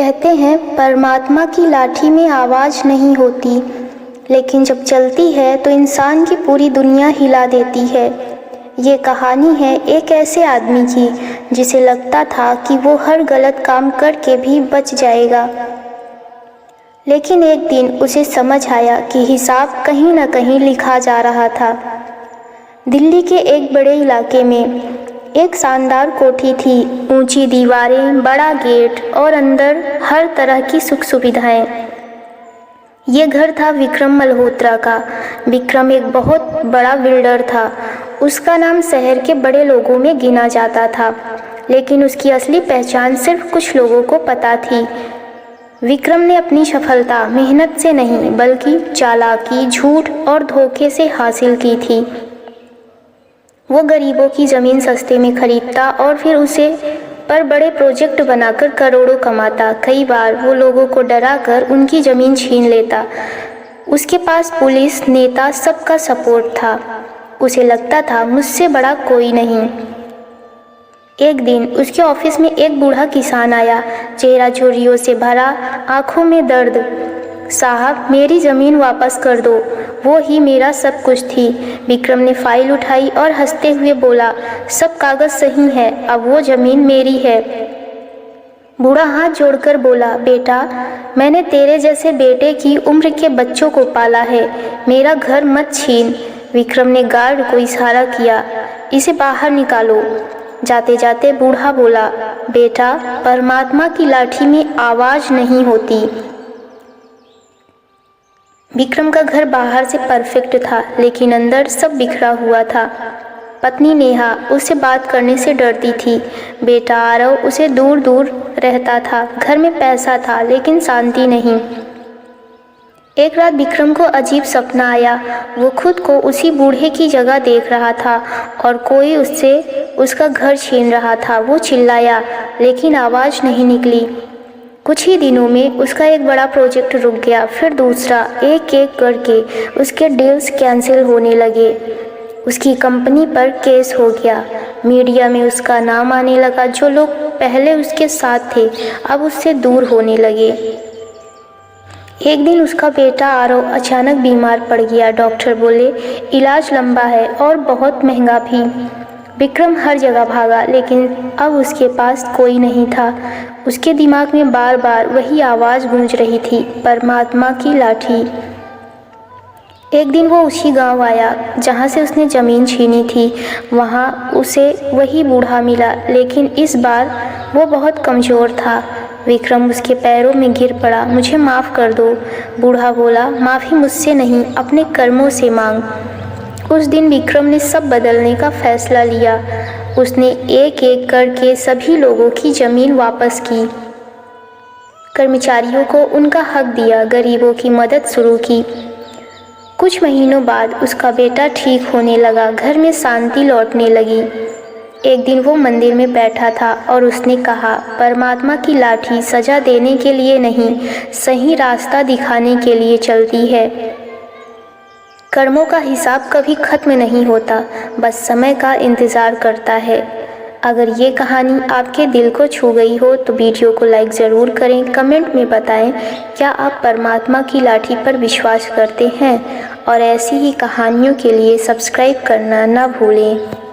कहते हैं परमात्मा की लाठी में आवाज़ नहीं होती, लेकिन जब चलती है तो इंसान की पूरी दुनिया हिला देती है। ये कहानी है एक ऐसे आदमी की जिसे लगता था कि वो हर गलत काम करके भी बच जाएगा, लेकिन एक दिन उसे समझ आया कि हिसाब कहीं न कहीं लिखा जा रहा था। दिल्ली के एक बड़े इलाके में एक शानदार कोठी थी, ऊंची दीवारें, बड़ा गेट और अंदर हर तरह की सुख सुविधाएं। ये घर था विक्रम मल्होत्रा का। विक्रम एक बहुत बड़ा बिल्डर था। उसका नाम शहर के बड़े लोगों में गिना जाता था, लेकिन उसकी असली पहचान सिर्फ कुछ लोगों को पता थी। विक्रम ने अपनी सफलता मेहनत से नहीं बल्कि चालाकी, झूठ और धोखे से हासिल की थी। वो गरीबों की ज़मीन सस्ते में खरीदता और फिर उसे पर बड़े प्रोजेक्ट बनाकर करोड़ों कमाता। कई बार वो लोगों को डराकर उनकी ज़मीन छीन लेता। उसके पास पुलिस, नेता, सबका सपोर्ट था। उसे लगता था मुझसे बड़ा कोई नहीं। एक दिन उसके ऑफिस में एक बूढ़ा किसान आया, चेहरा झुर्रियों से भरा, आंखों में दर्द। साहब, मेरी ज़मीन वापस कर दो, वो ही मेरा सब कुछ थी। विक्रम ने फाइल उठाई और हंसते हुए बोला, सब कागज़ सही है, अब वो ज़मीन मेरी है। बूढ़ा हाथ जोड़कर बोला, बेटा, मैंने तेरे जैसे बेटे की उम्र के बच्चों को पाला है, मेरा घर मत छीन। विक्रम ने गार्ड को इशारा किया, इसे बाहर निकालो। जाते जाते बूढ़ा बोला, बेटा, परमात्मा की लाठी में आवाज़ नहीं होती। विक्रम का घर बाहर से परफेक्ट था, लेकिन अंदर सब बिखरा हुआ था। पत्नी नेहा उससे बात करने से डरती थी। बेटा आरव उसे दूर दूर रहता था। घर में पैसा था, लेकिन शांति नहीं। एक रात विक्रम को अजीब सपना आया। वो खुद को उसी बूढ़े की जगह देख रहा था और कोई उससे उसका घर छीन रहा था। वो चिल्लाया, लेकिन आवाज़ नहीं निकली। कुछ ही दिनों में उसका एक बड़ा प्रोजेक्ट रुक गया, फिर दूसरा। एक एक करके उसके डील्स कैंसिल होने लगे। उसकी कंपनी पर केस हो गया। मीडिया में उसका नाम आने लगा। जो लोग पहले उसके साथ थे अब उससे दूर होने लगे। एक दिन उसका बेटा आरव अचानक बीमार पड़ गया। डॉक्टर बोले, इलाज लंबा है और बहुत महंगा भी। विक्रम हर जगह भागा, लेकिन अब उसके पास कोई नहीं था। उसके दिमाग में बार बार वही आवाज़ गूंज रही थी, परमात्मा की लाठी। एक दिन वो उसी गांव आया जहां से उसने ज़मीन छीनी थी। वहां उसे वही बूढ़ा मिला, लेकिन इस बार वो बहुत कमज़ोर था। विक्रम उसके पैरों में गिर पड़ा। मुझे माफ़ कर दो। बूढ़ा बोला, माफ़ी मुझसे नहीं, अपने कर्मों से मांग। उस दिन विक्रम ने सब बदलने का फैसला लिया। उसने एक एक करके सभी लोगों की ज़मीन वापस की, कर्मचारियों को उनका हक दिया, गरीबों की मदद शुरू की। कुछ महीनों बाद उसका बेटा ठीक होने लगा, घर में शांति लौटने लगी। एक दिन वो मंदिर में बैठा था और उसने कहा, परमात्मा की लाठी सज़ा देने के लिए नहीं, सही रास्ता दिखाने के लिए चलती है। कर्मों का हिसाब कभी ख़त्म नहीं होता, बस समय का इंतज़ार करता है। अगर ये कहानी आपके दिल को छू गई हो तो वीडियो को लाइक ज़रूर करें। कमेंट में बताएं, क्या आप परमात्मा की लाठी पर विश्वास करते हैं? और ऐसी ही कहानियों के लिए सब्सक्राइब करना ना भूलें।